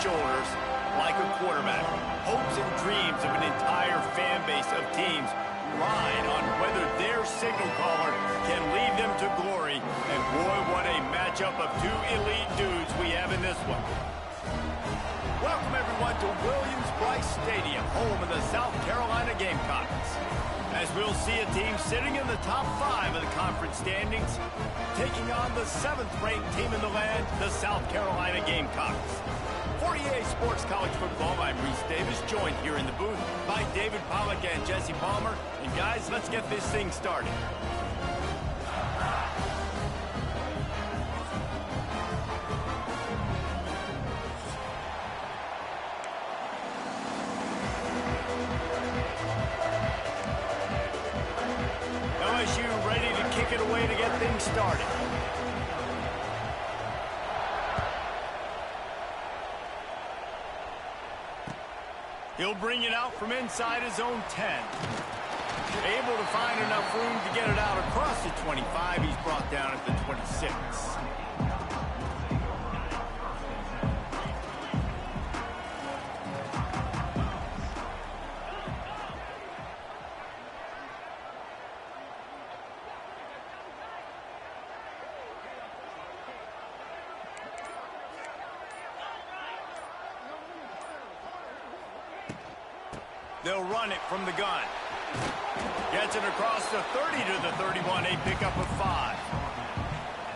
shoulders like a quarterback. Hopes and dreams of an entire fan base of teams ride on whether their signal caller can lead them to glory. And boy, what a matchup of two elite dudes we have in this one. Welcome, everyone, to Williams-Brice Stadium, home of the South Carolina Gamecocks. As we'll see a team sitting in the top 5 of the conference standings, taking on the 7th-ranked team in the land, the South Carolina Gamecocks. For EA Sports College Football, I'm Reese Davis, joined here in the booth by David Pollack and Jesse Palmer. And guys, let's get this thing started. LSU ready to kick it away to get things started. He'll bring it out from inside his own 10. Able to find enough room to get it out across the 25. He's brought down at the 26. They'll run it from the gun. Gets it across the 30 to the 31, a pickup of 5.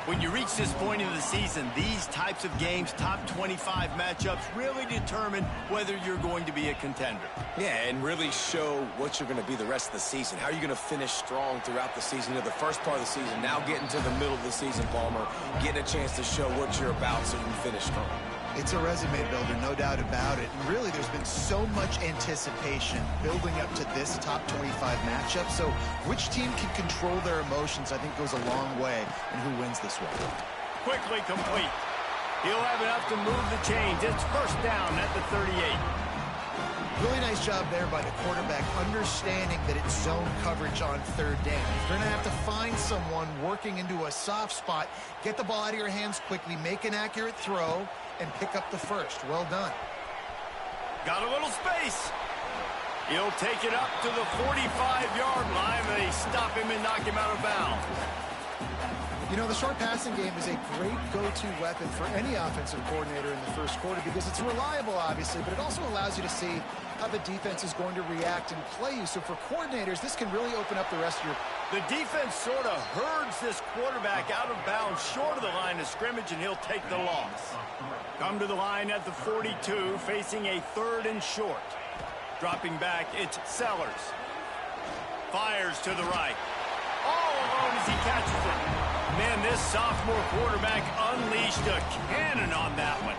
When you reach this point in the season, these types of games, top 25 matchups, really determine whether you're going to be a contender. Yeah, and really show what you're going to be the rest of the season. How are you going to finish strong throughout the season? You know, the first part of the season, now getting to the middle of the season, Palmer, getting a chance to show what you're about so you can finish strong. It's a resume builder, no doubt about it. And really, there's been so much anticipation building up to this top 25 matchup. So which team can control their emotions, I think, goes a long way in who wins this one. Quickly complete. He'll have enough to move the chains. It's first down at the 38. Really nice job there by the quarterback, understanding that it's zone coverage on third down. You're going to have to find someone working into a soft spot, get the ball out of your hands quickly, make an accurate throw, and pick up the first. Well done. Got a little space. He'll take it up to the 45-yard line. They stop him and knock him out of bounds. You know, the short passing game is a great go-to weapon for any offensive coordinator in the first quarter because it's reliable, obviously, but it also allows you to see how the defense is going to react and play you. So for coordinators, this can really open up the rest of your... The defense sort of herds this quarterback out of bounds short of the line of scrimmage, and he'll take the loss. Come to the line at the 42, facing a 3rd and short. Dropping back, it's Sellers. Fires to the right. All alone as he catches it. Man, this sophomore quarterback unleashed a cannon on that one.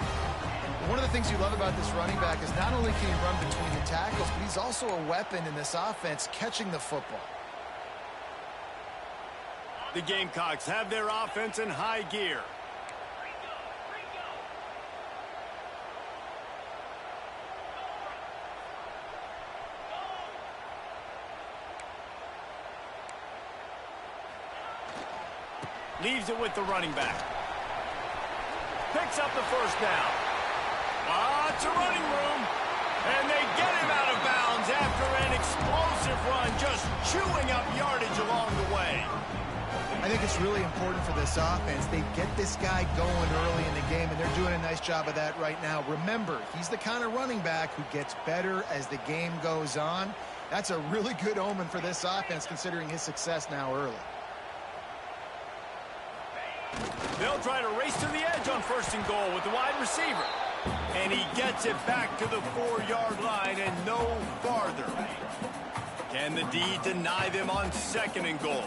One of the things you love about this running back is not only can he run between the tackles, but he's also a weapon in this offense catching the football. The Gamecocks have their offense in high gear. Leaves it with the running back. Picks up the first down. It's a running room. And they get him out of bounds after an explosive run, just chewing up yardage along the way. I think it's really important for this offense. They get this guy going early in the game, and they're doing a nice job of that right now. Remember, he's the kind of running back who gets better as the game goes on. That's a really good omen for this offense, considering his success now early. They'll try to race to the edge on 1st and goal with the wide receiver. And he gets it back to the 4-yard line and no farther. Can the D deny them on 2nd and goal?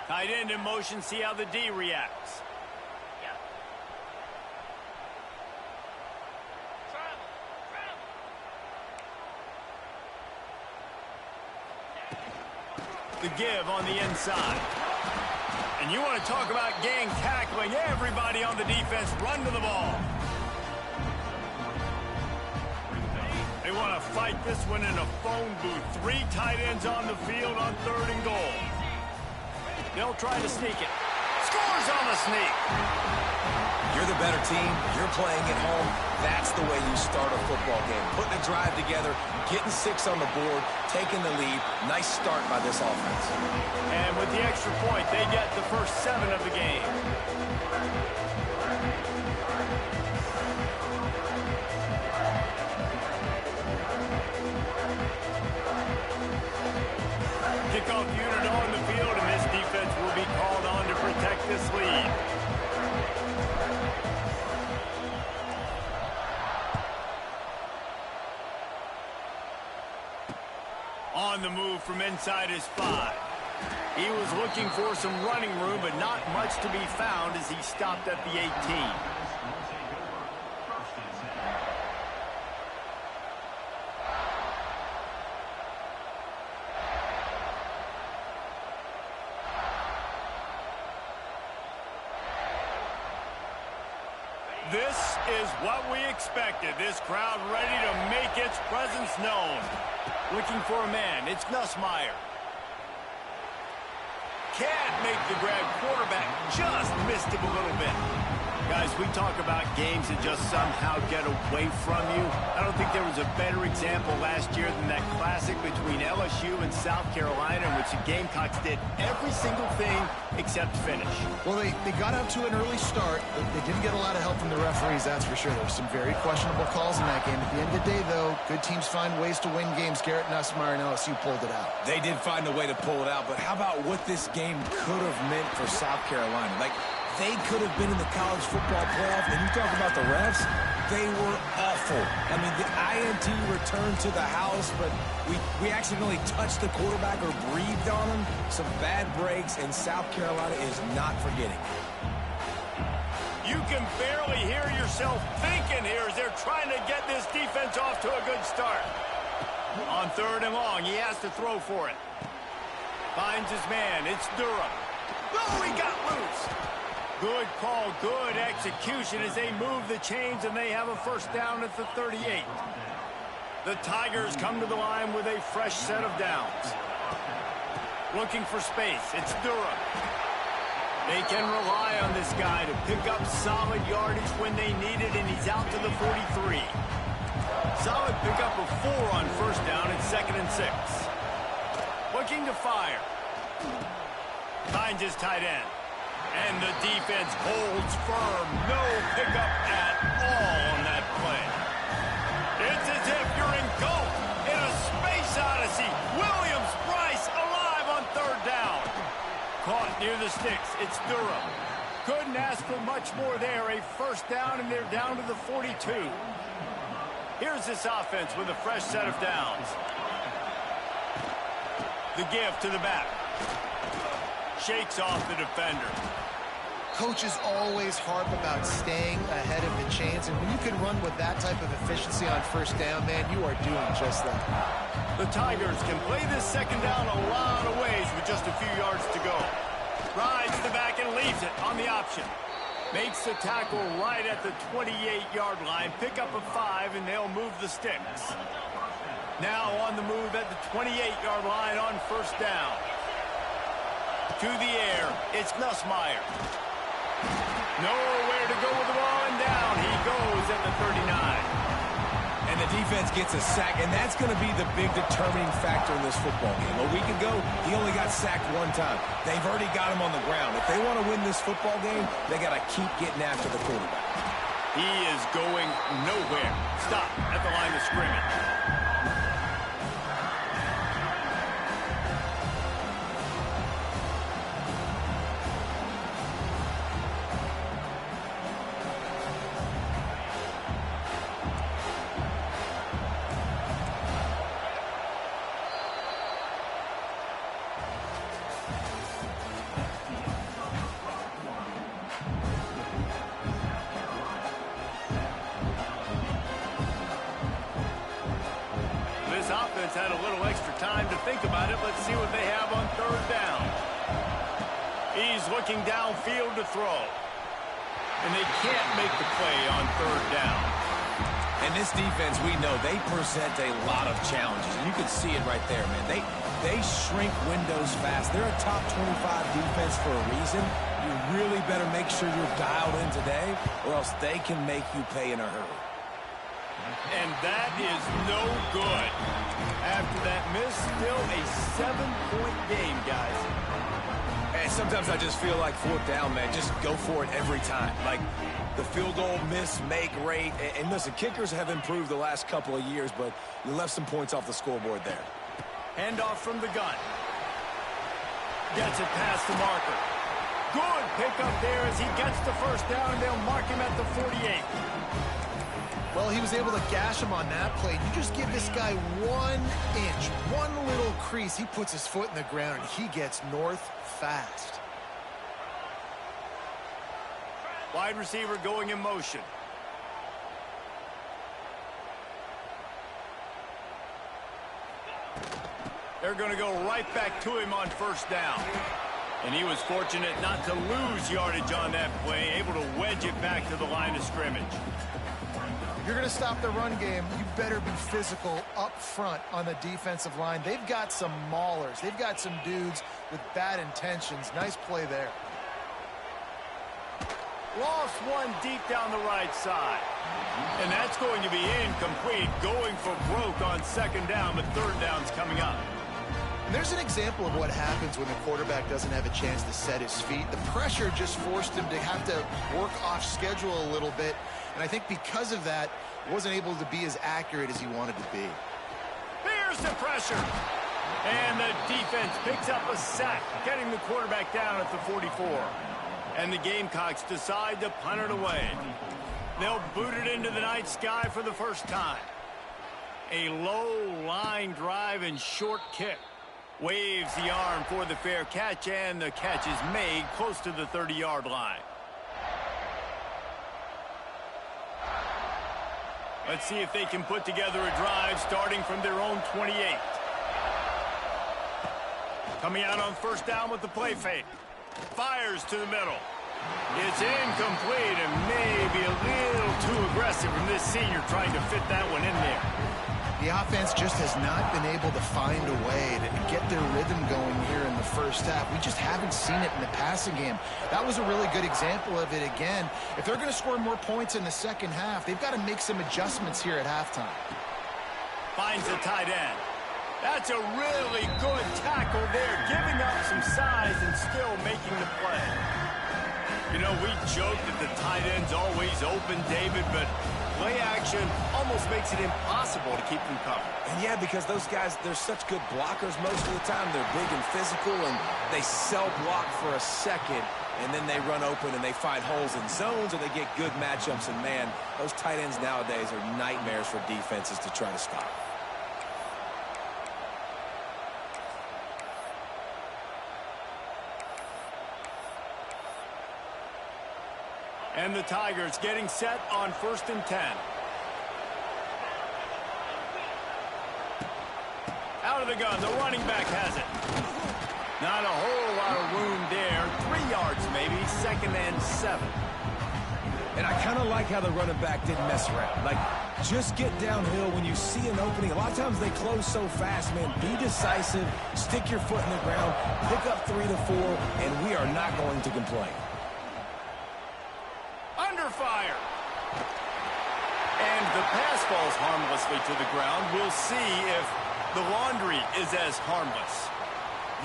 Tight end in motion, see how the D reacts. The give on the inside. And you want to talk about gang tackling. Everybody on the defense run to the ball. They want to fight this one in a phone booth. 3 tight ends on the field on 3rd and goal. They'll try to sneak it. scores on the sneak. You're the better team. You're playing at home. That's the way you start a football game. Putting a drive together, getting 6 on the board, taking the lead. Nice start by this offense. And with the extra point, they get the first 7 of the game. Kickoff unit on the field, and this defense will be called on to protect this lead. On the move from inside his 5. He was looking for some running room, but not much to be found as he stopped at the 18. This is what we expected. This crowd ready to make its presence known. Looking for a man. It's Nussmeier. Can't make the grab. Quarterback just missed him a little bit. Guys, we talk about games that just somehow get away from you. I don't think there was a better example last year than that classic between LSU and South Carolina in which the Gamecocks did every single thing except finish. Well, they got out to an early start, but they didn't get a lot of help from the referees, that's for sure. There were some very questionable calls in that game. At the end of the day, though, good teams find ways to win games. Garrett Nussmeier and LSU pulled it out. They did find a way to pull it out, but how about what this game could have meant for South Carolina? Like, they could have been in the college football playoff, and you talk about the refs, they were awful. I mean, the INT returned to the house, but we accidentally touched the quarterback or breathed on him. Some bad breaks, and South Carolina is not forgetting. You can barely hear yourself thinking here as they're trying to get this defense off to a good start. On 3rd and long, he has to throw for it. Finds his man. It's Durham. Oh, he got loose. Good call, good execution as they move the chains and they have a first down at the 38. The Tigers come to the line with a fresh set of downs. Looking for space. It's Durham. They can rely on this guy to pick up solid yardage when they need it, and he's out to the 43. Solid pickup of 4 on first down at 2nd and 6. Looking to fire. Finds his tight end. And the defense holds firm. No pickup at all on that play. It's as if you're engulfed in a space odyssey. Williams-Brice alive on 3rd down. Caught near the sticks. It's Durham. Couldn't ask for much more there. A first down, and they're down to the 42. Here's this offense with a fresh set of downs. The give to the back. Shakes off the defender. Coaches always harp about staying ahead of the chains, and when you can run with that type of efficiency on first down, man, you are doing just that. The Tigers can play this 2nd down a lot of ways with just a few yards to go. Rides the back and leaves it on the option. Makes the tackle right at the 28-yard line. Pick up a 5, and they'll move the sticks. Now on the move at the 28-yard line on first down. To the air, it's Nussmeier. Nowhere to go with the ball, and down he goes at the 39. And the defense gets a sack, and that's going to be the big determining factor in this football game. A week ago, he only got sacked 1 time. They've already got him on the ground. If they want to win this football game, they got to keep getting after the quarterback. He is going nowhere. Stop at the line of scrimmage. Had a little extra time to think about it. Let's see what they have on 3rd down. He's looking downfield to throw. And they can't make the play on 3rd down. And this defense, we know, they present a lot of challenges. And you can see it right there, man. they shrink windows fast. They're a top 25 defense for a reason. You really better make sure you're dialed in today, or else they can make you pay in a hurry. And that is no good. After that miss, still a 7-point game, guys. And sometimes I just feel like fourth down, man, just go for it every time. Like the field goal miss, make rate. And listen, kickers have improved the last couple of years, but you left some points off the scoreboard there. Handoff from the gun. Gets it past the marker. Good pickup there as he gets the first down, and they'll mark him at the 48. Well, he was able to gash him on that play. You just give this guy 1 inch, one little crease. He puts his foot in the ground, and he gets north fast. Wide receiver going in motion. They're going to go right back to him on first down. And he was fortunate not to lose yardage on that play, able to wedge it back to the line of scrimmage. If you're going to stop the run game, you better be physical up front on the defensive line. They've got some maulers. They've got some dudes with bad intentions. Nice play there. Lost one deep down the right side. And that's going to be incomplete, going for broke on second down, but third down's coming up. And there's an example of what happens when the quarterback doesn't have a chance to set his feet. The pressure just forced him to have to work off schedule a little bit. And I think because of that, he wasn't able to be as accurate as he wanted to be. Here's the pressure. And the defense picks up a sack, getting the quarterback down at the 44. And the Gamecocks decide to punt it away. They'll boot it into the night sky for the first time. A low line drive and short kick. Waves the arm for the fair catch, and the catch is made close to the 30-yard line. Let's see if they can put together a drive starting from their own 28. Coming out on first down with the play fake. Fires to the middle. It's incomplete and maybe a little too aggressive from this senior trying to fit that one in there. The offense just has not been able to find a way to get their rhythm going here in the first half. We just haven't seen it in the passing game. That was a really good example of it again. If they're going to score more points in the second half, they've got to make some adjustments here at halftime. Finds the tight end. That's a really good tackle there, giving up some size and still making the play. You know, we joke that the tight end's always open, David, but play action almost makes it impossible to keep them covered. And yeah, because those guys, they're such good blockers most of the time. They're big and physical, and they sell block for a second, and then they run open and they find holes in zones, or they get good matchups. And man, those tight ends nowadays are nightmares for defenses to try to stop. And the Tigers getting set on 1st and 10. Out of the gun, the running back has it. Not a whole lot of room there. 3 yards maybe, 2nd and 7. And I kind of like how the running back didn't mess around. Like, just get downhill when you see an opening. A lot of times they close so fast, man. Be decisive, stick your foot in the ground, pick up 3 to 4, and we are not going to complain. Under fire. And the pass falls harmlessly to the ground. We'll see if the laundry is as harmless.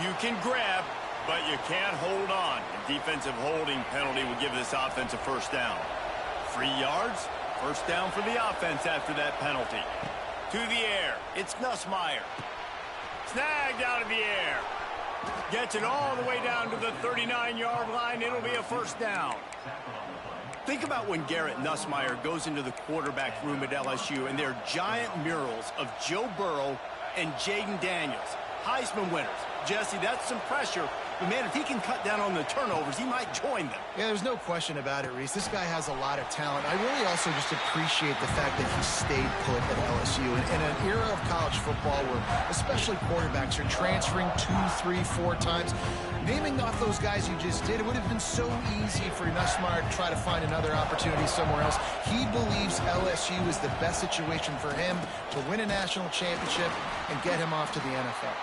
You can grab, but you can't hold on. A defensive holding penalty would give this offense a first down. 3 yards, first down for the offense after that penalty. To the air, it's Nussmeier. Snagged out of the air. Gets it all the way down to the 39-yard line. It'll be a first down. Think about when Garrett Nussmeier goes into the quarterback room at LSU and there are giant murals of Joe Burrow and Jaden Daniels, Heisman winners. Jesse, that's some pressure. But, man, if he can cut down on the turnovers, he might join them. Yeah, there's no question about it, Reese. This guy has a lot of talent. I really also just appreciate the fact that he stayed put at LSU. In an era of college football where especially quarterbacks are transferring 2, 3, 4 times, naming off those guys you just did, it would have been so easy for Nussmeier to try to find another opportunity somewhere else. He believes LSU is the best situation for him to win a national championship and get him off to the NFL.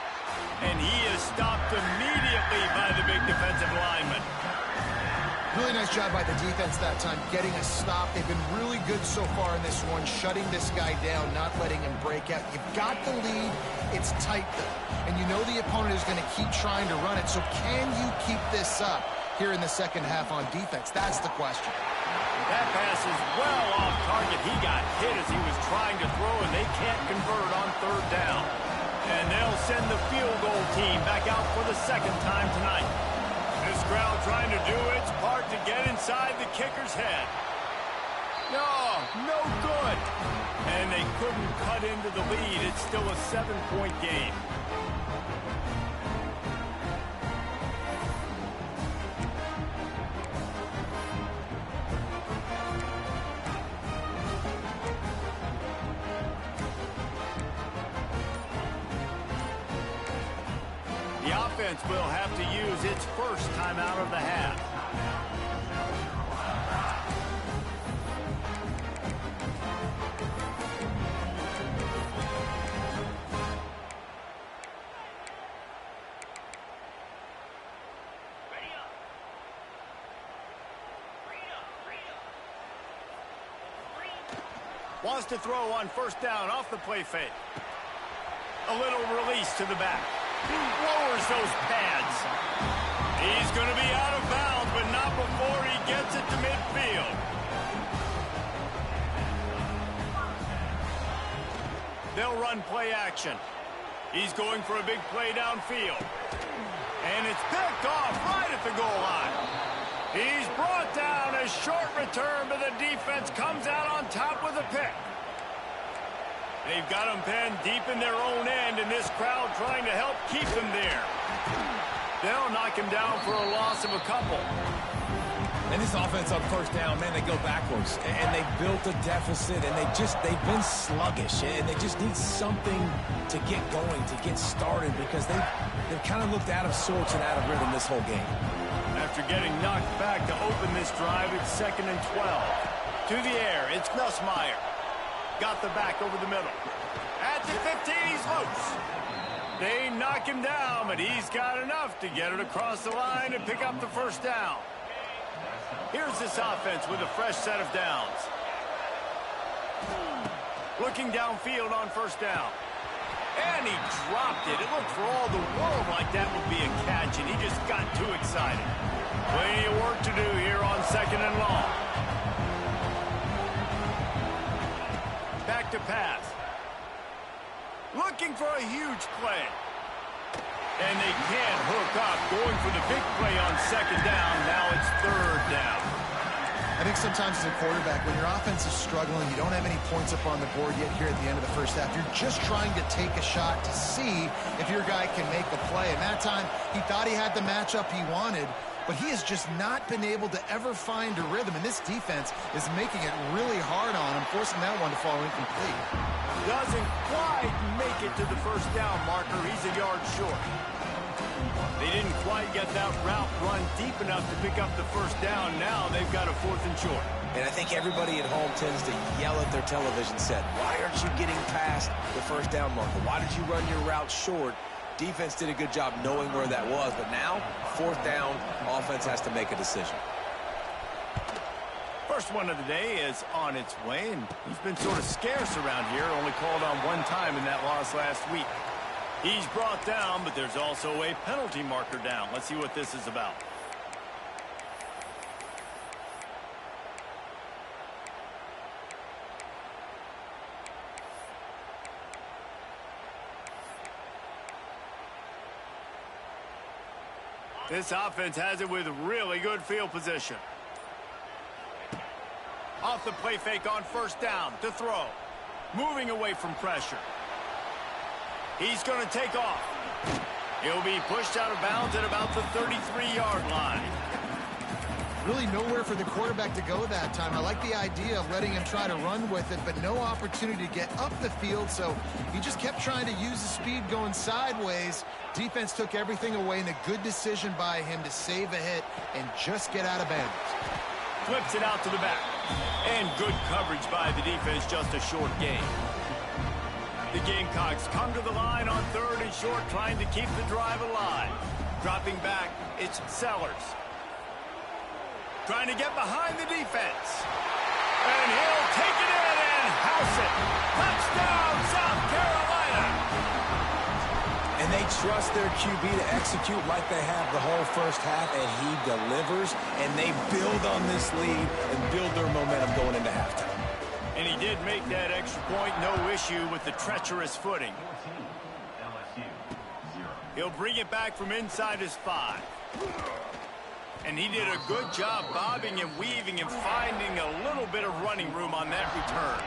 And he is stopped immediately by the big defensive lineman. Really nice job by the defense that time, getting a stop. They've been really good so far in this one, shutting this guy down, not letting him break out. You've got the lead. It's tight, though. And you know the opponent is going to keep trying to run it. So can you keep this up here in the second half on defense? That's the question. That pass is well off target. He got hit as he was trying to throw, and they can't convert on third down. And they'll send the field goal team back out for the second time tonight. This crowd trying to do its part to get inside the kicker's head. No good. And they couldn't cut into the lead. It's still a 7-point game. The offense will have to use its first timeout of the half. Wants to throw on first down off the play fake. A little release to the back. He lowers those pads. He's going to be out of bounds, but not before he gets it to midfield. They'll run play action. He's going for a big play downfield. And it's picked off right at the goal line. He's brought down. A short return, but the defense comes out on top with a pick. They've got him penned deep in their own end, and this crowd trying to help keep him there. They'll knock him down for a loss of a couple. And this offense on first down, man, they go backwards. And they built a deficit, and they've been sluggish. And they just need something to get going, to get started, because they've kind of looked out of sorts and out of rhythm this whole game. After getting knocked back to open this drive, it's 2nd and 12. To the air, it's Nussmeier. Got the back over the middle. At the 15, he's loose. They knock him down, but he's got enough to get it across the line and pick up the first down. Here's this offense with a fresh set of downs. Looking downfield on first down. And he dropped it. It looked for all the world like that would be a catch, and he just got too excited. Plenty of work to do here on 2nd and long. Back to pass. Looking for a huge play. And they can't hook up. Going for the big play on 2nd down. Now it's 3rd down. I think sometimes as a quarterback, when your offense is struggling, you don't have any points up on the board yet here at the end of the first half. You're just trying to take a shot to see if your guy can make a play. And that time, he thought he had the matchup he wanted, but he has just not been able to ever find a rhythm. And this defense is making it really hard on him, forcing that one to fall incomplete. Doesn't quite make it to the first down marker. He's a yard short. They didn't quite get that route run deep enough to pick up the first down. Now they've got a 4th and short. And I think everybody at home tends to yell at their television set, why aren't you getting past the first down marker? Why did you run your route short? Defense did a good job knowing where that was, but now, 4th down, offense has to make a decision. First one of the day is on its way, and he's been sort of scarce around here, only called on one time in that loss last week. He's brought down, but there's also a penalty marker down. Let's see what this is about. This offense has it with really good field position. Off the play fake on first down to throw. Moving away from pressure. He's going to take off. He'll be pushed out of bounds at about the 33-yard line. Really nowhere for the quarterback to go that time. I like the idea of letting him try to run with it, but no opportunity to get up the field, so he just kept trying to use the speed going sideways. Defense took everything away, and a good decision by him to save a hit and just get out of bounds. Flips it out to the back. And good coverage by the defense, just a short gain. The Gamecocks come to the line on 3rd and short, trying to keep the drive alive. Dropping back, it's Sellers. Trying to get behind the defense. And he'll take it in and house it. Touchdown, South Carolina! And they trust their QB to execute like they have the whole first half, and he delivers, and they build on this lead and build their momentum going into halftime. And he did make that extra point, no issue with the treacherous footing. He'll bring it back from inside his 5. And he did a good job bobbing and weaving and finding a little bit of running room on that return.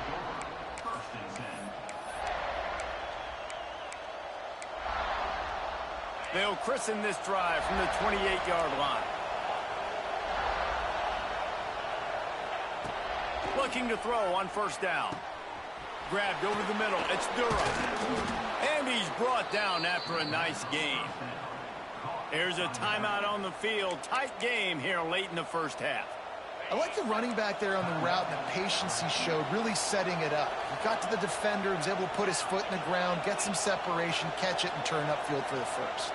They'll christen this drive from the 28-yard line. Looking to throw on 1st down. Grabbed over the middle. It's Durham. And he's brought down after a nice gain. There's a timeout on the field. Tight game here late in the first half. I like the running back there on the route and the patience he showed, really setting it up. He got to the defender, was able to put his foot in the ground, get some separation, catch it, and turn upfield for the first.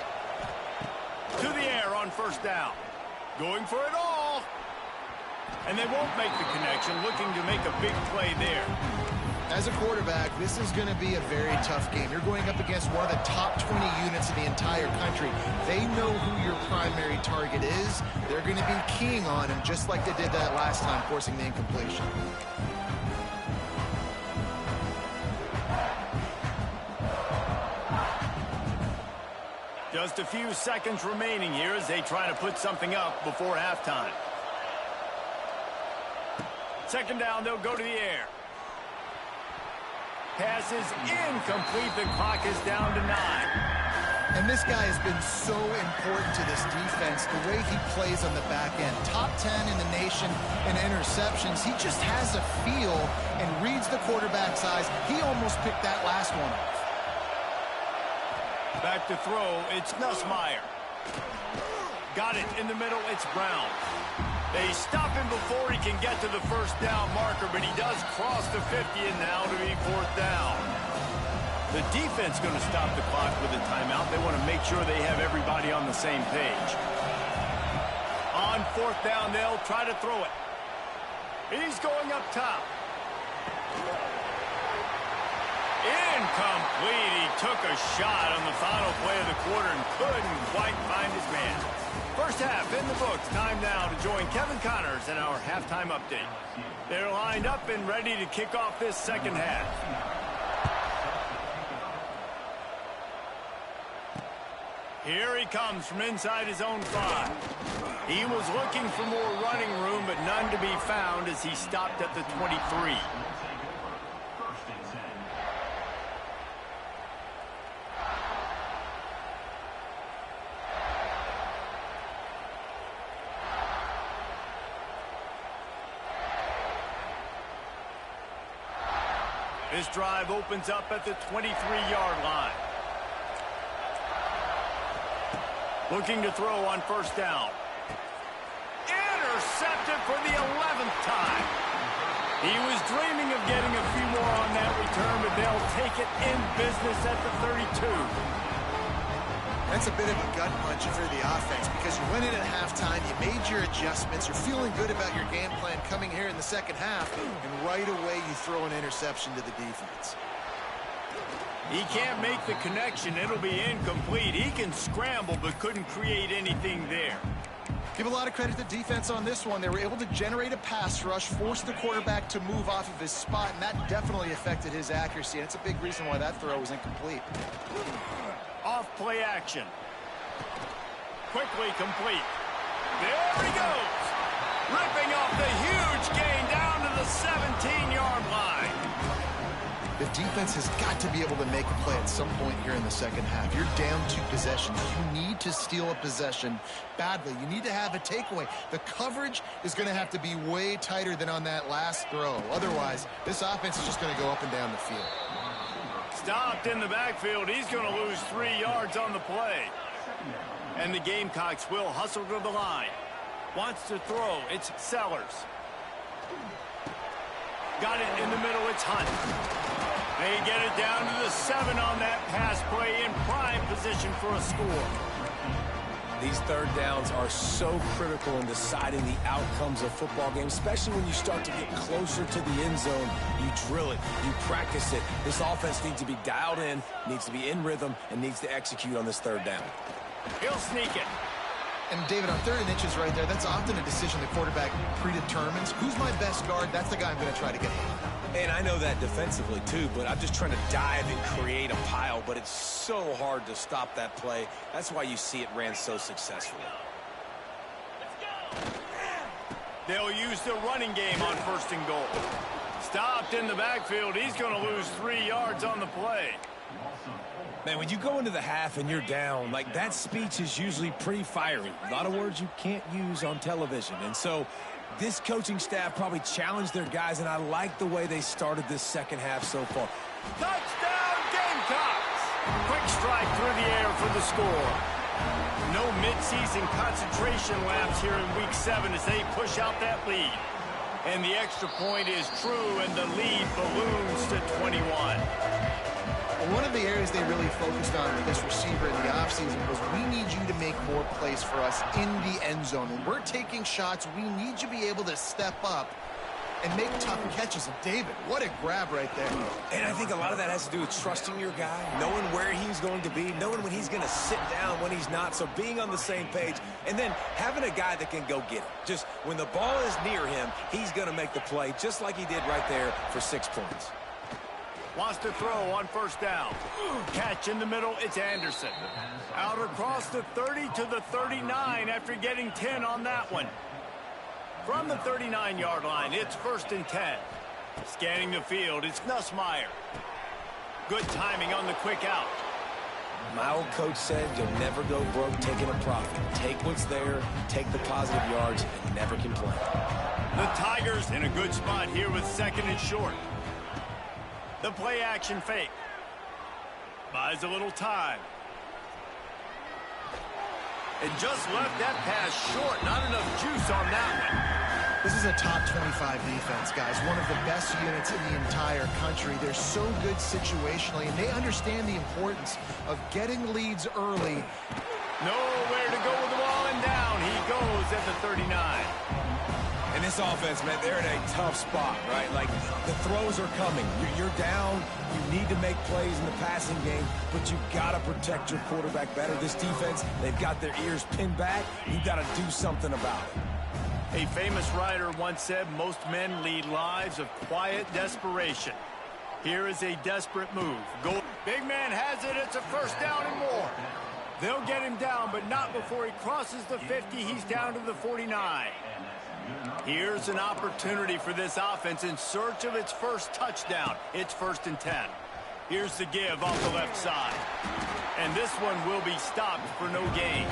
To the air on 1st down. Going for it all. And they won't make the connection, looking to make a big play there. As a quarterback, this is going to be a very tough game. You're going up against one of the top 20 units in the entire country. They know who your primary target is. They're going to be keying on him, just like they did that last time, forcing the incompletion. Just a few seconds remaining here as they try to put something up before halftime. 2nd down, they'll go to the air. Pass is incomplete. The clock is down to 9. And this guy has been so important to this defense, the way he plays on the back end. Top 10 in the nation in interceptions. He just has a feel and reads the quarterback's eyes. He almost picked that last one off. Back to throw, it's Nussmeier. Got it in the middle, it's Brown. They stop him before he can get to the 1st down marker, but he does cross the 50 and now to be 4th down. The defense going to stop the clock with a timeout. They want to make sure they have everybody on the same page. On 4th down, they'll try to throw it. He's going up top. Incomplete. He took a shot on the final play of the quarter and couldn't quite find his man. First half in the books. Time now to join Kevin Connors in our halftime update. They're lined up and ready to kick off this second half. Here he comes from inside his own 5. He was looking for more running room, but none to be found as he stopped at the 23. This drive opens up at the 23-yard line. Looking to throw on 1st down. Intercepted for the 11th time. He was dreaming of getting a few more on that return, but they'll take it in business at the 32. That's a bit of a gut punch for the offense because you went in at halftime, you made your adjustments, you're feeling good about your game plan coming here in the second half, and right away you throw an interception to the defense. He can't make the connection. It'll be incomplete. He can scramble but couldn't create anything there. Give a lot of credit to defense on this one. They were able to generate a pass rush, force the quarterback to move off of his spot, and that definitely affected his accuracy. And it's a big reason why that throw was incomplete. Off play action. Quickly complete. There he goes. Ripping off the huge gain down to the 17-yard line. The defense has got to be able to make a play at some point here in the second half. You're down 2 possessions. You need to steal a possession badly. You need to have a takeaway. The coverage is going to have to be way tighter than on that last throw. Otherwise, this offense is just going to go up and down the field. Stopped in the backfield. He's going to lose 3 yards on the play. And the Gamecocks will hustle to the line. Wants to throw. It's Sellers. Got it in the middle. It's Hunt. They get it down to the 7 on that pass play, in prime position for a score. These third downs are so critical in deciding the outcomes of football games, especially when you start to get closer to the end zone. You drill it, you practice it. This offense needs to be dialed in, needs to be in rhythm, and needs to execute on this third down. He'll sneak it. And David, on 3rd and inches right there, that's often a decision the quarterback predetermines. Who's my best guard? That's the guy I'm going to try to get. And I know that defensively too, but I'm just trying to dive and create a pile, but it's so hard to stop that play. That's why you see it ran so successfully. They'll use the running game on 1st and goal. Stopped in the backfield. He's going to lose 3 yards on the play. Man, when you go into the half and you're down, like, that speech is usually pretty fiery. A lot of words you can't use on television. And so this coaching staff probably challenged their guys, and I like the way they started this second half so far. Touchdown, Gamecocks! Quick strike through the air for the score. No midseason concentration lapse here in Week 7 as they push out that lead. And the extra point is true, and the lead balloons to 21. One of the areas they really focused on with this receiver in the offseason was, we need you to make more plays for us in the end zone. When we're taking shots, we need you to be able to step up and make tough catches. And David, what a grab right there. And I think a lot of that has to do with trusting your guy, knowing where he's going to be, knowing when he's going to sit down, when he's not. So being on the same page, and then having a guy that can go get it. Just when the ball is near him, he's going to make the play, just like he did right there for 6 points. Wants to throw on 1st down. Catch in the middle, it's Anderson. Out across the 30 to the 39 after getting 10 on that one. From the 39-yard line, it's 1st and 10. Scanning the field, it's Nussmeier. Good timing on the quick out. My old coach said you'll never go broke taking a profit. Take what's there, take the positive yards, and never complain. The Tigers in a good spot here with 2nd and short. The play action fake. Buys a little time. And just left that pass short. Not enough juice on that one. This is a top 25 defense, guys. One of the best units in the entire country. They're so good situationally, and they understand the importance of getting leads early. Nowhere to go with the ball, and down he goes at the 39. And this offense, man, they're in a tough spot, right? Like, the throws are coming. You're down. You need to make plays in the passing game, but you got to protect your quarterback better. This defense, they've got their ears pinned back. You got to do something about it. A famous writer once said, most men lead lives of quiet desperation. Here is a desperate move. Go. Big man has it. It's a 1st down and more. They'll get him down, but not before he crosses the 50. He's down to the 49. Here's an opportunity for this offense in search of its first touchdown. It's 1st and 10. Here's the give off the left side. And this one will be stopped for no gain.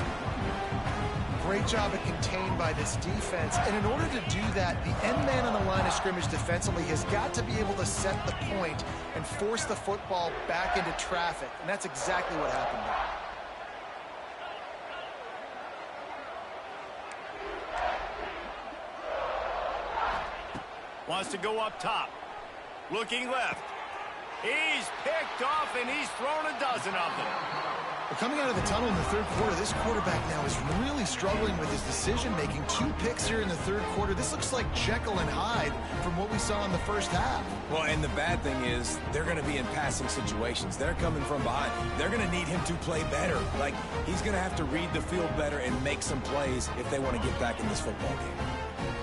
Great job at contained by this defense. And in order to do that, the end man on the line of scrimmage defensively has got to be able to set the point and force the football back into traffic. And that's exactly what happened there. Wants to go up top. Looking left. He's picked off, and he's thrown a dozen of them. Well, coming out of the tunnel in the 3rd quarter, this quarterback now is really struggling with his decision-making. 2 picks here in the 3rd quarter. This looks like Jekyll and Hyde from what we saw in the 1st half. Well, and the bad thing is they're going to be in passing situations. They're coming from behind. They're going to need him to play better. Like, he's going to have to read the field better and make some plays if they want to get back in this football game.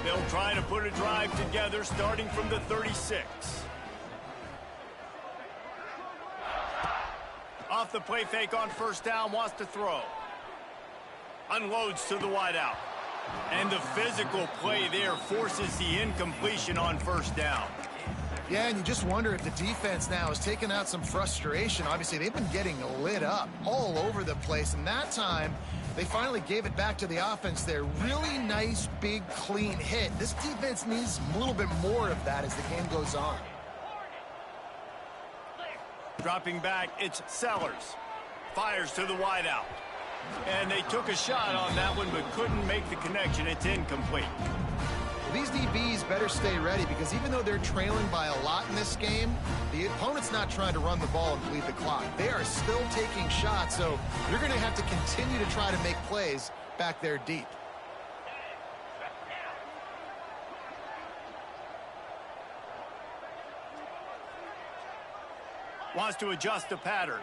They'll try to put a drive together starting from the 36. Off the play fake on 1st down, wants to throw. Unloads to the wideout. And the physical play there forces the incompletion on 1st down. Yeah, and you just wonder if the defense now has taken out some frustration. Obviously, they've been getting lit up all over the place, and that time they finally gave it back to the offense there. Really nice, big, clean hit. This defense needs a little bit more of that as the game goes on. Dropping back, it's Sellers. Fires to the wideout. And they took a shot on that one, but couldn't make the connection. It's incomplete. Well, these DBs better stay ready because even though they're trailing by a lot in this game, the opponent's not trying to run the ball and bleed the clock. They are still taking shots, so you're going to have to continue to try to make plays back there deep. Wants to adjust the pattern.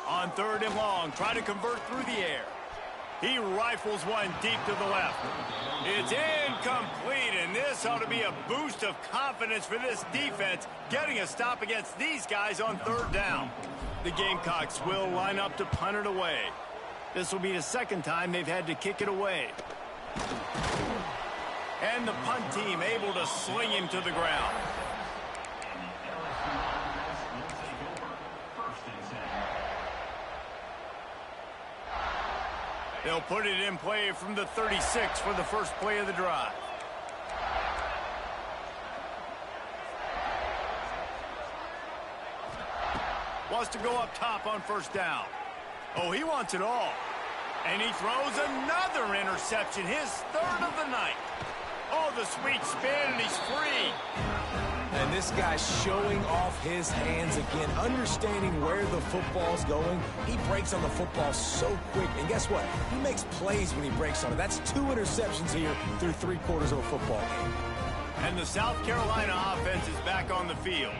On 3rd and long, trying to convert through the air. He rifles one deep to the left. It's incomplete, and this ought to be a boost of confidence for this defense, getting a stop against these guys on 3rd down. The Gamecocks will line up to punt it away. This will be the 2nd time they've had to kick it away. And the punt team able to sling him to the ground. They'll put it in play from the 36 for the first play of the drive. Wants to go up top on 1st down. Oh, he wants it all. And he throws another interception, his 3rd of the night. Oh, the sweet spin, and he's free. And this guy's showing off his hands again, understanding where the football's going. He breaks on the football so quick, and guess what? He makes plays when he breaks on it. That's 2 interceptions here through 3 quarters of a football game. And the South Carolina offense is back on the field.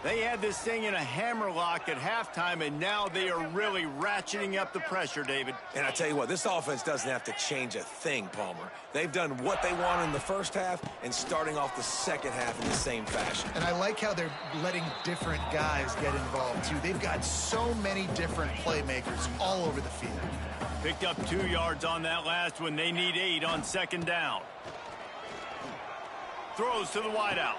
They had this thing in a hammerlock at halftime, and now they are really ratcheting up the pressure, David. And I tell you what, this offense doesn't have to change a thing, Palmer. They've done what they wanted in the 1st half and starting off the 2nd half in the same fashion. And I like how they're letting different guys get involved, too. They've got so many different playmakers all over the field. Picked up 2 yards on that last one. They need 8 on 2nd down. Throws to the wideout.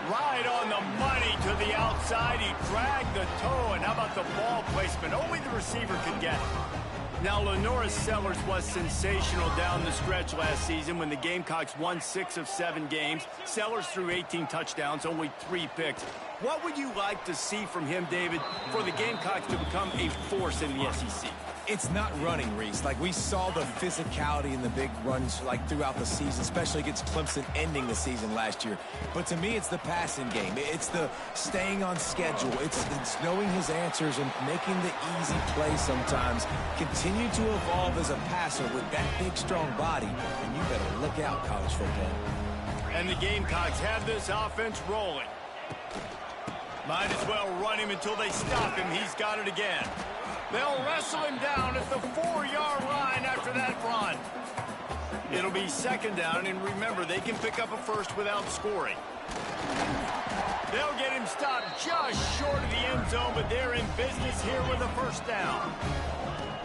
Right on the money to the outside. He dragged the toe, and how about the ball placement? Only the receiver could get it. Now, Lenoris Sellers was sensational down the stretch last season when the Gamecocks won 6 of 7 games. Sellers threw 18 touchdowns, only 3 picks. What would you like to see from him, David, for the Gamecocks to become a force in the SEC? It's not running, Reese. Like, we saw the physicality in the big runs, like, throughout the season, especially against Clemson ending the season last year. But to me, it's the passing game. It's the staying on schedule. It's knowing his answers and making the easy play sometimes. Continue to evolve as a passer with that big, strong body, and you better look out, college football. And the Gamecocks have this offense rolling. Might as well run him until they stop him. He's got it again. They'll wrestle him down at the 4-yard line after that run. It'll be 2nd down, and remember, they can pick up a first without scoring. They'll get him stopped just short of the end zone, but they're in business here with a 1st down.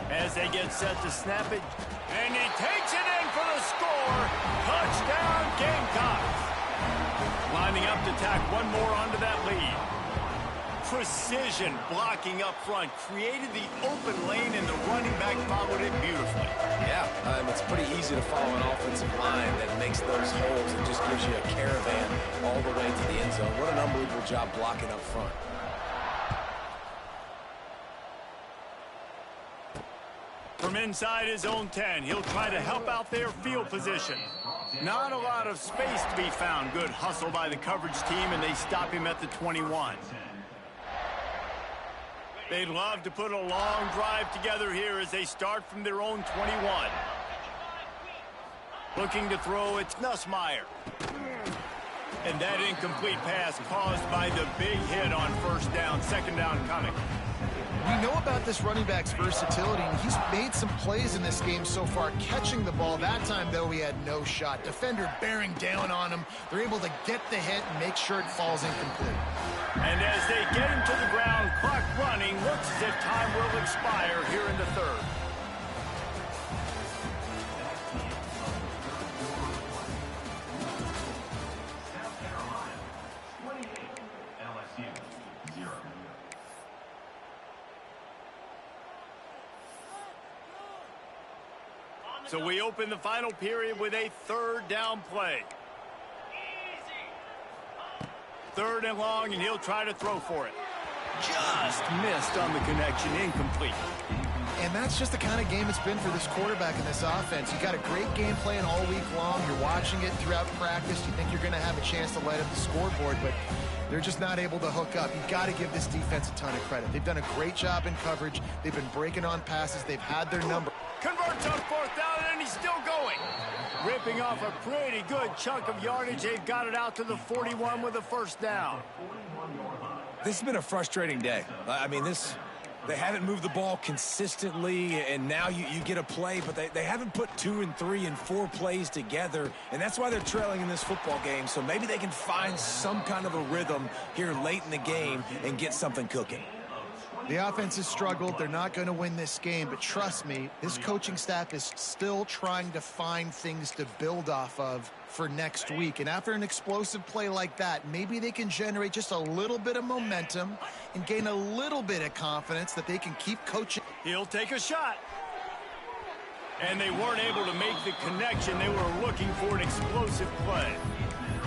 As they get set to snap it, and he takes it in for the score. Touchdown, Gamecocks. Lining up to tack one more onto that lead. Precision blocking up front created the open lane, and the running back followed it beautifully. Yeah, it's pretty easy to follow an offensive line that makes those holes and just gives you a caravan all the way to the end zone. What an unbelievable job blocking up front. From inside his own 10, he'll try to help out their field position. Not a lot of space to be found. Good hustle by the coverage team, and they stop him at the 21. They'd love to put a long drive together here as they start from their own 21. Looking to throw, it's Nussmeier. And that incomplete pass caused by the big hit on 1st down, 2nd down coming. We know about this running back's versatility, and he's made some plays in this game so far, catching the ball. That time, though, he had no shot. Defender bearing down on him. They're able to get the hit and make sure it falls incomplete. And as they get him to the ground, clock running, looks as if time will expire here in the 3rd. So we open the final period with a 3rd down play. 3rd and long, and he'll try to throw for it. Just missed on the connection, incomplete. And that's just the kind of game it's been for this quarterback in this offense. You got a great game plan all week long. You're watching it throughout practice. You think you're going to have a chance to light up the scoreboard, but they're just not able to hook up. You've got to give this defense a ton of credit. They've done a great job in coverage. They've been breaking on passes. They've had their number. Converts on 4th down, and he's still going. Ripping off a pretty good chunk of yardage. They've got it out to the 41 with a 1st down. This has been a frustrating day. I mean, they haven't moved the ball consistently, and now you get a play, but they haven't put 2 and 3 and 4 plays together, and that's why they're trailing in this football game. So maybe they can find some kind of a rhythm here late in the game and get something cooking. The offense has struggled. They're not going to win this game, but trust me, this coaching staff is still trying to find things to build off of for next week. And after an explosive play like that, maybe they can generate just a little bit of momentum and gain a little bit of confidence that they can keep coaching. He'll take a shot. And they weren't able to make the connection. They were looking for an explosive play.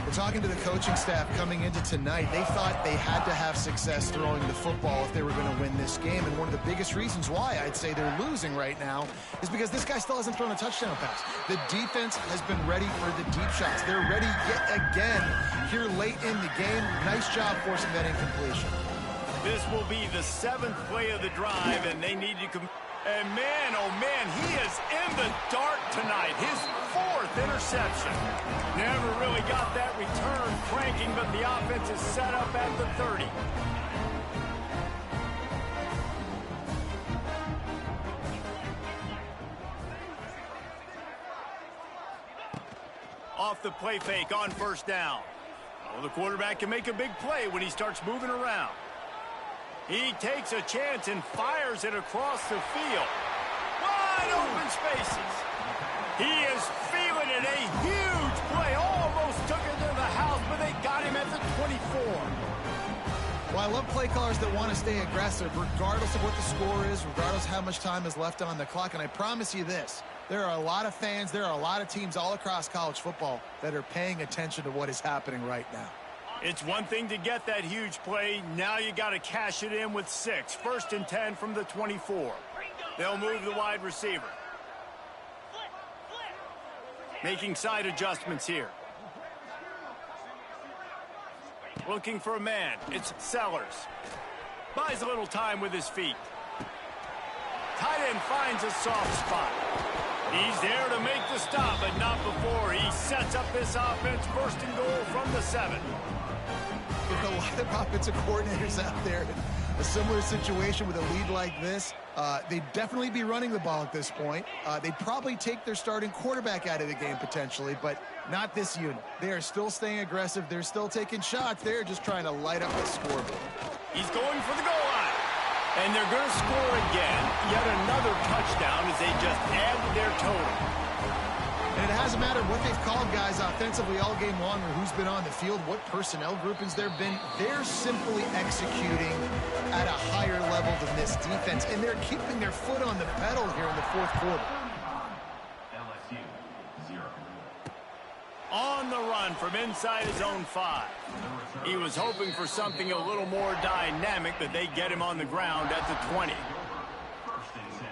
We're talking to the coaching staff coming into tonight. They thought they had to have success throwing the football if they were going to win this game. And one of the biggest reasons why I'd say they're losing right now is because this guy still hasn't thrown a touchdown pass. The defense has been ready for the deep shots. They're ready yet again here late in the game. Nice job forcing that incompletion. This will be the 7th play of the drive, and they need to and man, oh man, he is in the dark tonight. His 4th interception. Never really got that return cranking, but the offense is set up at the 30. Off the play fake on 1st down. Well, the quarterback can make a big play when he starts moving around. He takes a chance and fires it across the field. Wide open spaces. He is feeling it. A huge play. Almost took it to the house, but they got him at the 24. Well, I love play callers that want to stay aggressive, regardless of what the score is, regardless of how much time is left on the clock. And I promise you this, there are a lot of fans, there are a lot of teams all across college football that are paying attention to what is happening right now. It's one thing to get that huge play. Now you got to cash it in with 6. 1st and 10 from the 24. They'll move the wide receiver. Making side adjustments here. Looking for a man. It's Sellers. Buys a little time with his feet. Tight end finds a soft spot. He's there to make the stop, but not before he sets up this offense. 1st and goal from the 7. There are a lot of offensive coordinators out there in a similar situation with a lead like this. They'd definitely be running the ball at this point. They'd probably take their starting quarterback out of the game potentially, but not this unit. They are still staying aggressive. They're still taking shots. They're just trying to light up the scoreboard. He's going for the goal line. And they're going to score again. Yet another touchdown as they just add to their total. And it hasn't mattered what they've called guys offensively all game long or who's been on the field, what personnel groupings there have been. They're simply executing at a higher level than this defense, and they're keeping their foot on the pedal here in the 4th quarter. LSU, 0. On the run from inside his own 5. He was hoping for something a little more dynamic, but they get him on the ground at the 20. 1st and 10.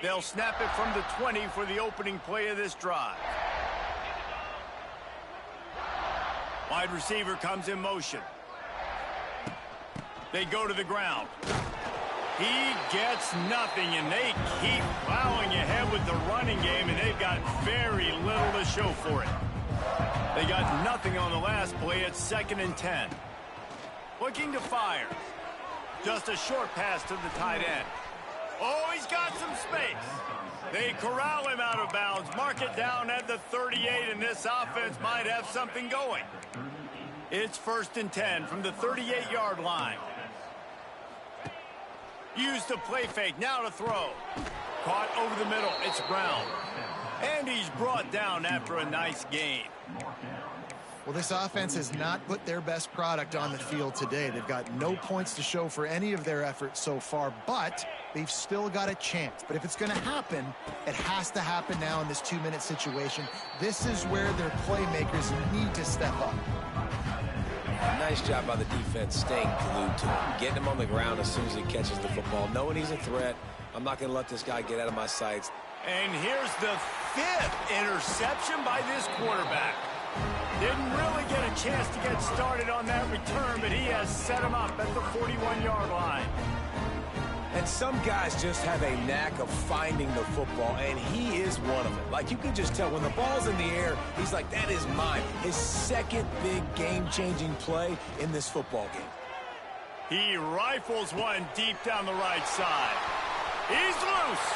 They'll snap it from the 20 for the opening play of this drive. Wide receiver comes in motion. They go to the ground. He gets nothing, and they keep plowing ahead with the running game, and they've got very little to show for it. They got nothing on the last play. It's 2nd and 10. Looking to fire. Just a short pass to the tight end. Oh, he's got some space. They corral him out of bounds. Mark it down at the 38, and this offense might have something going. It's 1st and 10 from the 38-yard line. Use the play fake. Now to throw. Caught over the middle. It's Brown. And he's brought down after a nice gain. Well, this offense has not put their best product on the field today. They've got no points to show for any of their efforts so far, but they've still got a chance. But if it's going to happen, it has to happen now in this 2-minute situation. This is where their playmakers need to step up. Nice job by the defense staying glued to him, getting him on the ground as soon as he catches the football, knowing he's a threat. I'm not going to let this guy get out of my sights. And here's the 5th interception by this quarterback. Didn't really get a chance to get started on that return, but he has set him up at the 41-yard line. And some guys just have a knack of finding the football, and he is one of them. Like, you can just tell when the ball's in the air, he's like, that is mine. His second big game-changing play in this football game. He rifles one deep down the right side. He's loose.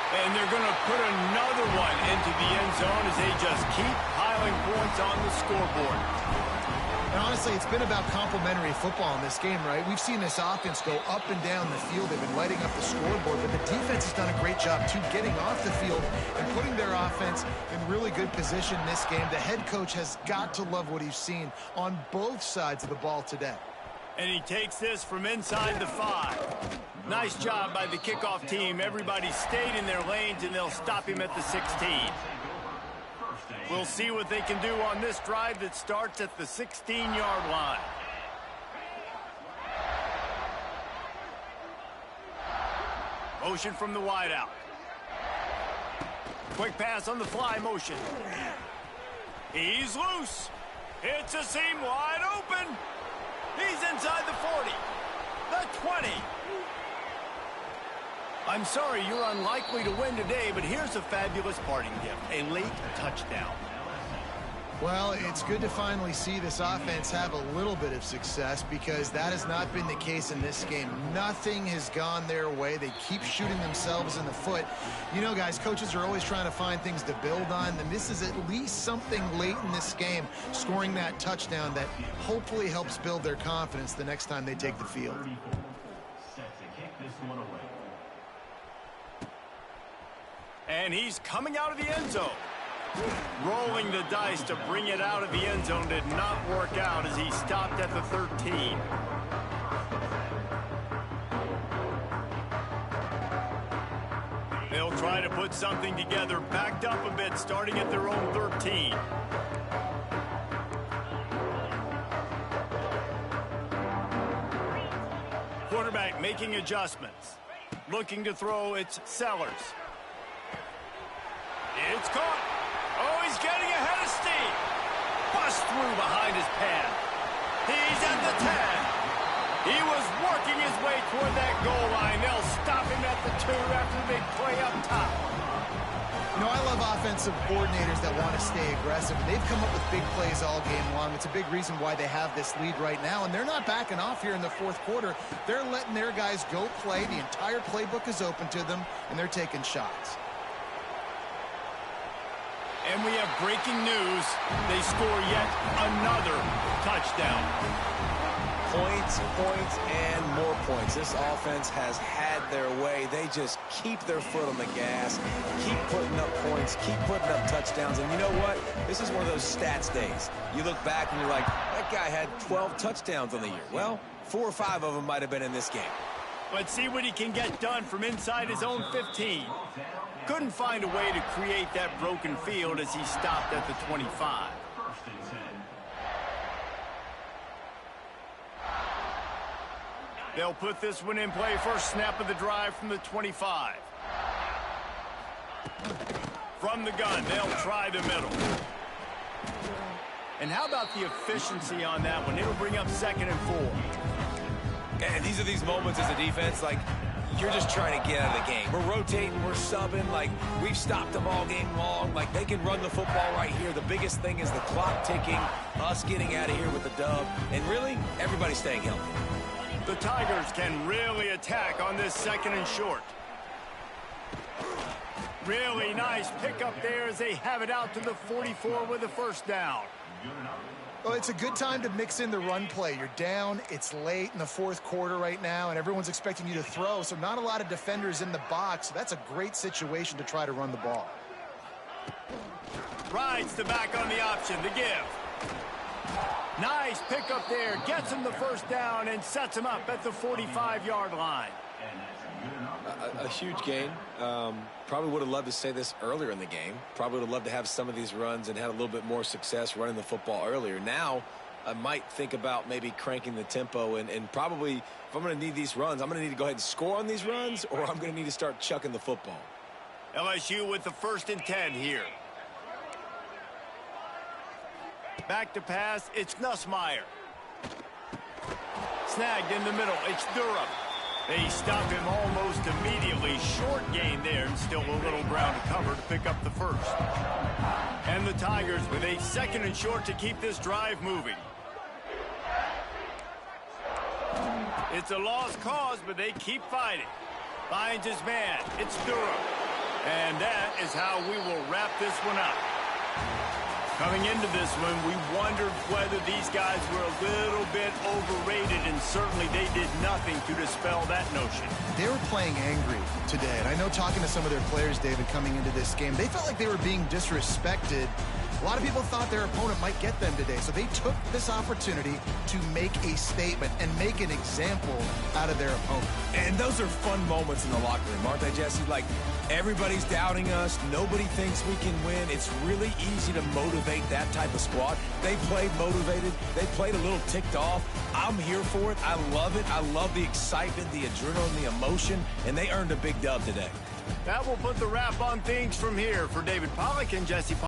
And they're going to put another one into the end zone as they just keep piling points on the scoreboard. And honestly, it's been about complementary football in this game, right? We've seen this offense go up and down the field. They've been lighting up the scoreboard, but the defense has done a great job, too, getting off the field and putting their offense in really good position in this game. The head coach has got to love what he's seen on both sides of the ball today. And he takes this from inside the 5. Nice job by the kickoff team. Everybody stayed in their lanes, and they'll stop him at the 16. We'll see what they can do on this drive that starts at the 16-yard line. Motion from the wideout. Quick pass on the fly motion. He's loose. Hits a seam wide open. He's inside the 40. The 20. I'm sorry, you're unlikely to win today, but here's a fabulous parting gift, a late touchdown. Well, it's good to finally see this offense have a little bit of success because that has not been the case in this game. Nothing has gone their way. They keep shooting themselves in the foot. You know, guys, coaches are always trying to find things to build on, and this is at least something late in this game, scoring that touchdown that hopefully helps build their confidence the next time they take the field. Set to kick this one away. And he's coming out of the end zone. Rolling the dice to bring it out of the end zone did not work out as he stopped at the 13. They'll try to put something together, backed up a bit, starting at their own 13. Quarterback making adjustments. Looking to throw, it's Sellers. It's caught. Oh, he's getting ahead of steam. Bust through behind his pad. He's at the 10. He was working his way toward that goal line. They'll stop him at the 2 after the big play up top. You know, I love offensive coordinators that want to stay aggressive. They've come up with big plays all game long. It's a big reason why they have this lead right now, and they're not backing off here in the fourth quarter. They're letting their guys go play. The entire playbook is open to them, and they're taking shots. And we have breaking news. They score yet another touchdown. Points, points, and more points. This offense has had their way. They just keep their foot on the gas, keep putting up points, keep putting up touchdowns. And you know what? This is one of those stats days. You look back and you're like, that guy had 12 touchdowns on the year. Well, 4 or 5 of them might have been in this game. But see what he can get done from inside his own 15. Couldn't find a way to create that broken field as he stopped at the 25. First and 10. They'll put this one in play. First snap of the drive from the 25. From the gun, they'll try the middle. And how about the efficiency on that one? It'll bring up 2nd and 4. And these are these moments as a defense, like, you're just trying to get out of the game. We're rotating, we're subbing, like, we've stopped them all game long. Like, they can run the football right here. The biggest thing is the clock ticking, us getting out of here with the dub, and really, everybody staying healthy. The Tigers can really attack on this 2nd and short. Really nice pickup there as they have it out to the 44 with a first down. Well, it's a good time to mix in the run play. You're down, it's late in the fourth quarter right now, and everyone's expecting you to throw, so not a lot of defenders in the box. So that's a great situation to try to run the ball. Rides the back on the option, the give. Nice pickup there. Gets him the first down and sets him up at the 45-yard line. A huge gain. Probably would have loved to say this earlier in the game. Probably would have loved to have some of these runs and had a little bit more success running the football earlier. Now, I might think about maybe cranking the tempo and probably, if I'm going to need these runs, I'm going to need to go ahead and score on these runs, or I'm going to need to start chucking the football. LSU with the 1st and 10 here. Back to pass, it's Nussmeier. Snagged in the middle, it's Durham. They stop him almost immediately. Short gain there, and still a little ground to cover to pick up the first. And the Tigers with a 2nd and short to keep this drive moving. It's a lost cause, but they keep fighting. Finds his man, it's Durham. And that is how we will wrap this one up. Coming into this one, we wondered whether these guys were a little bit overrated, and certainly they did nothing to dispel that notion. They were playing angry today, and I know talking to some of their players, David, coming into this game, they felt like they were being disrespected. A lot of people thought their opponent might get them today, so they took this opportunity to make a statement and make an example out of their opponent. And those are fun moments in the locker room, aren't they, Jesse? Like, everybody's doubting us. Nobody thinks we can win. It's really easy to motivate that type of squad. They played motivated. They played a little ticked off. I'm here for it. I love it. I love the excitement, the adrenaline, the emotion, and they earned a big dub today. That will put the wrap on things from here. For David Pollack and Jesse